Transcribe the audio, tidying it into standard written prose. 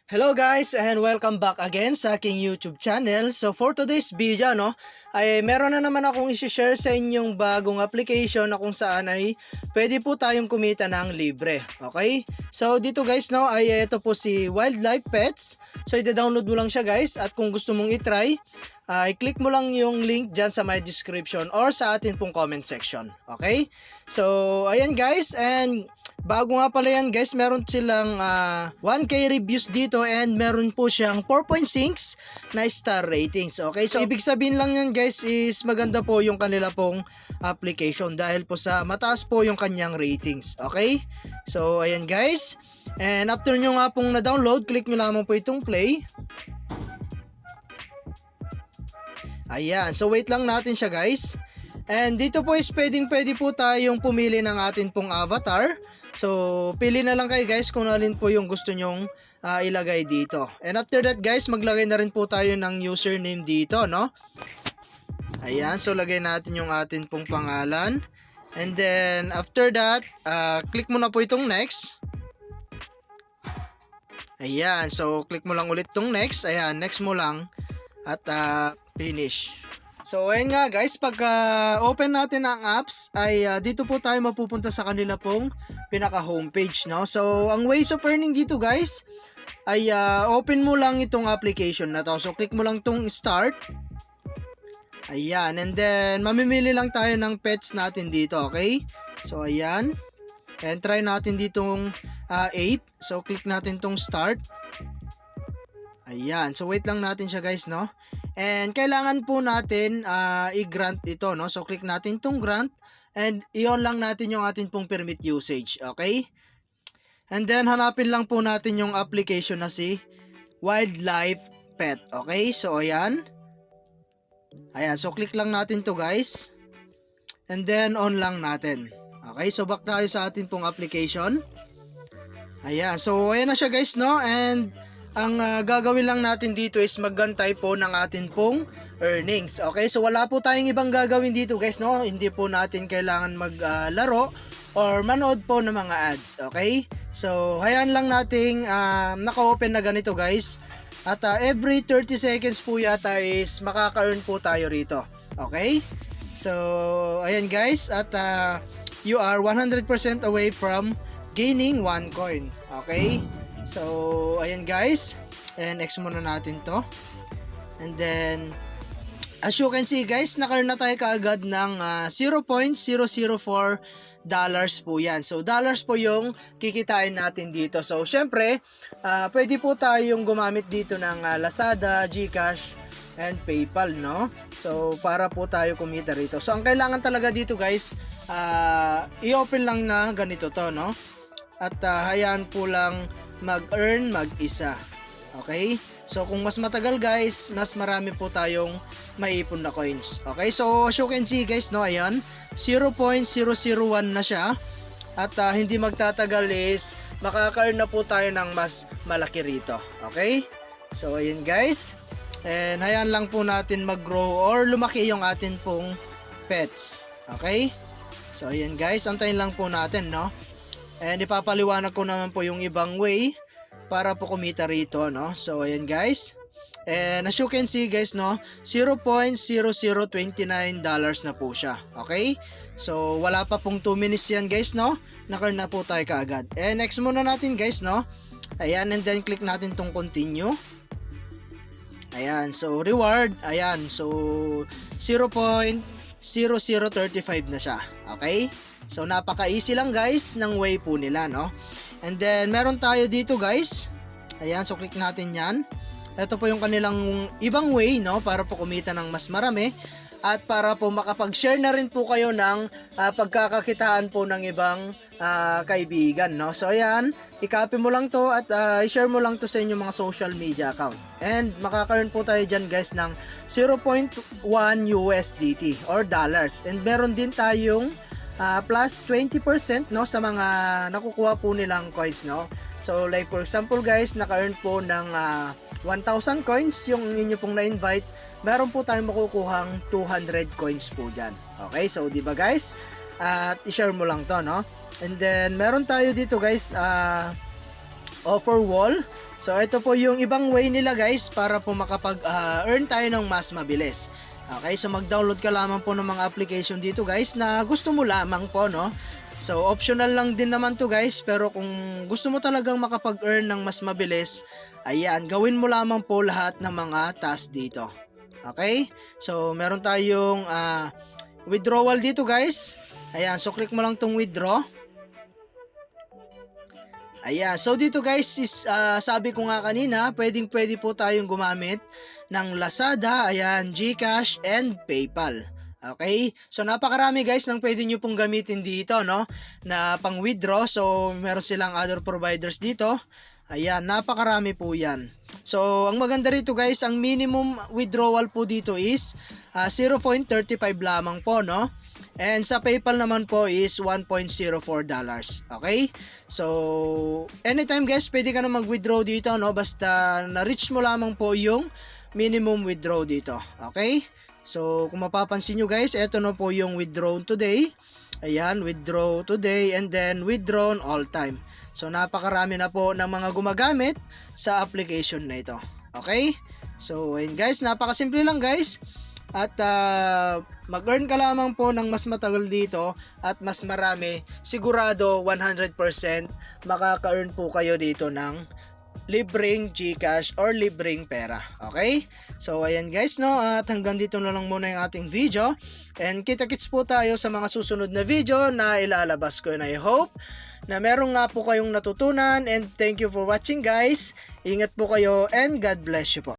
Hello guys and welcome back again sa aking YouTube channel. So for today's video ay meron na naman akong i-share sa inyong bagong application na kung saan ay pwede po tayong kumita ng libre. Okay? So dito guys ay ito po si Wildlife Pets. So i-download mo lang siya guys, at kung gusto mong i-try ay click mo lang yung link dyan sa my description or sa atin pong comment section. Okay? So ayan guys, and bago nga pala yan guys, meron silang 1K reviews dito and meron po siyang 4.6 na star ratings. Okay, so ibig sabihin lang yan guys is maganda po yung kanila pong application dahil po sa mataas po yung kanyang ratings. Okay, so ayan guys, and after nyo nga pong na-download, click nyo lamang po itong play. Ayan, so wait lang natin siya guys. And dito po is pwede po tayong pumili ng atin pong avatar. So pili na lang kayo guys kung alin po yung gusto nyong ilagay dito. And after that guys, maglagay na rin po tayo ng username dito, no? Ayan, so lagay natin yung atin pong pangalan. And then after that, click mo na po itong next. Ayan, so click mo lang ulit itong next. Ayan, next mo lang at finish. So ayun nga guys, pagka open natin ang apps ay dito po tayo mapupunta sa kanila pong pinaka homepage, no? So ang ways of earning dito guys ay open mo lang itong application na to. So click mo lang tong start. Ayan, and then mamimili lang tayo ng pets natin dito, okay? So ayan, and try natin ditong 8. So click natin tong start. Ayan, so wait lang natin siya guys, no? And kailangan po natin i-grant ito, no? So click natin tong grant and i-on lang natin yung atin pong permit usage, okay? And then hanapin lang po natin yung application na si Wildlife Pet, okay? So ayan. Ayan, so click lang natin to guys. And then on lang natin. Okay, so back tayo sa atin pong application. Ayan, so ayan na siya guys, no? And ang gagawin lang natin dito is maggantay po ng atin pong earnings. Okay, so wala po tayong ibang gagawin dito guys, no? Hindi po natin kailangan maglaro or manood po ng mga ads. Okay, so hayaan lang nating naka-open na ganito guys. At every 30 seconds po yata is makaka-earn po tayo rito. Okay, so ayan guys, at you are 100% away from gaining 1 coin. Okay, so ayan guys, and X muna natin to. And then as you can see guys, naka-earn na tayo kaagad ng $0.004 po yan. So dollars po yung kikitain natin dito. So syempre pwede po tayong gumamit dito ng Lazada, GCash and PayPal, no? So para po tayo kumita rito. So ang kailangan talaga dito guys, i-open lang na ganito to, no? At hayaan po lang mag-earn mag-isa. Okay? So kung mas matagal guys, mas marami po tayong maiipon na coins. Okay? So as you can see guys, no, ayan, 0.001 na siya. At hindi magtatagal is makaka-earn na po tayo ng mas malaki rito. Okay? So ayan guys. And hayaan lang po natin mag-grow or lumaki yung atin pong pets. Okay? So ayan guys, antayin lang po natin, no? And ipapaliwanag ko naman po yung ibang way para po kumita rito, no? So ayan guys, and as you can see guys, no, $0.0029 na po siya. Okay, so wala pa pong 2 minutes yan guys, no? Naka-earn na po tayo kaagad. And next muna natin guys, no? Ayan, and then click natin tong continue. Ayan, so reward, ayan, so 0.0035 na siya. Okay, so napaka easy lang guys ng way po nila, no? And then meron tayo dito guys. Ayan, so click natin yan. Ito po yung kanilang ibang way, no, para po kumita ng mas marami at para po makapag-share na rin po kayo ng pagkakakitaan po ng ibang kaibigan, no. So ayan, i-copy mo lang to at i-share mo lang to sa inyong mga social media account. And makaka-earn po tayo dyan guys ng 0.1 USDT or dollars. And meron din tayong plus 20%, no, sa mga nakukuha po nilang coins, no. So like for example guys, naka-earn po ng 1,000 coins yung inyo pong na-invite, meron po tayong makukuhang 200 coins po dyan. Okay, so di ba guys, at i-share mo lang to, no. And then meron tayo dito guys, offer wall. So ito po yung ibang way nila guys para po makapag-earn tayo ng mas mabilis. Okay, so mag-download ka lamang po ng mga application dito guys na gusto mo lamang po, no? So optional lang din naman to guys, pero kung gusto mo talagang makapag-earn ng mas mabilis, ayan, gawin mo lamang po lahat ng mga task dito. Okay? So meron tayong withdrawal dito guys. Ayan, so click mo lang tong withdraw. Ayan, so dito guys is sabi ko nga kanina, pwede po tayong gumamit ng Lazada, ayan, GCash and PayPal. Okay? So napakarami guys ng pwede nyo pong gamitin dito, no? Na pang withdraw. So meron silang other providers dito. Ayan, napakarami po 'yan. So ang maganda rito guys, ang minimum withdrawal po dito is 0.35 lamang po, no? And sa PayPal naman po is $1.04. Okay? So, anytime guys, pwede ka na mag-withdraw dito, no? Basta na-reach mo lamang po yung minimum withdraw dito. Okay? So, kung mapapansin nyo guys, eto na po yung withdrawn today. Ayan, withdraw today and then withdrawn all time. So, napakarami na po ng mga gumagamit sa application na ito. Okay? So, ayun guys, napakasimple lang guys. At mag-earn ka lamang po ng mas matagal dito at mas marami, sigurado 100% makaka-earn po kayo dito ng libreng GCash or libreng pera. Okay? So ayan guys, no, at hanggang dito na lang muna yung ating video, and kita-kits po tayo sa mga susunod na video na ilalabas ko, and I hope na meron nga po kayong natutunan, and thank you for watching guys. Ingat po kayo and God bless you po.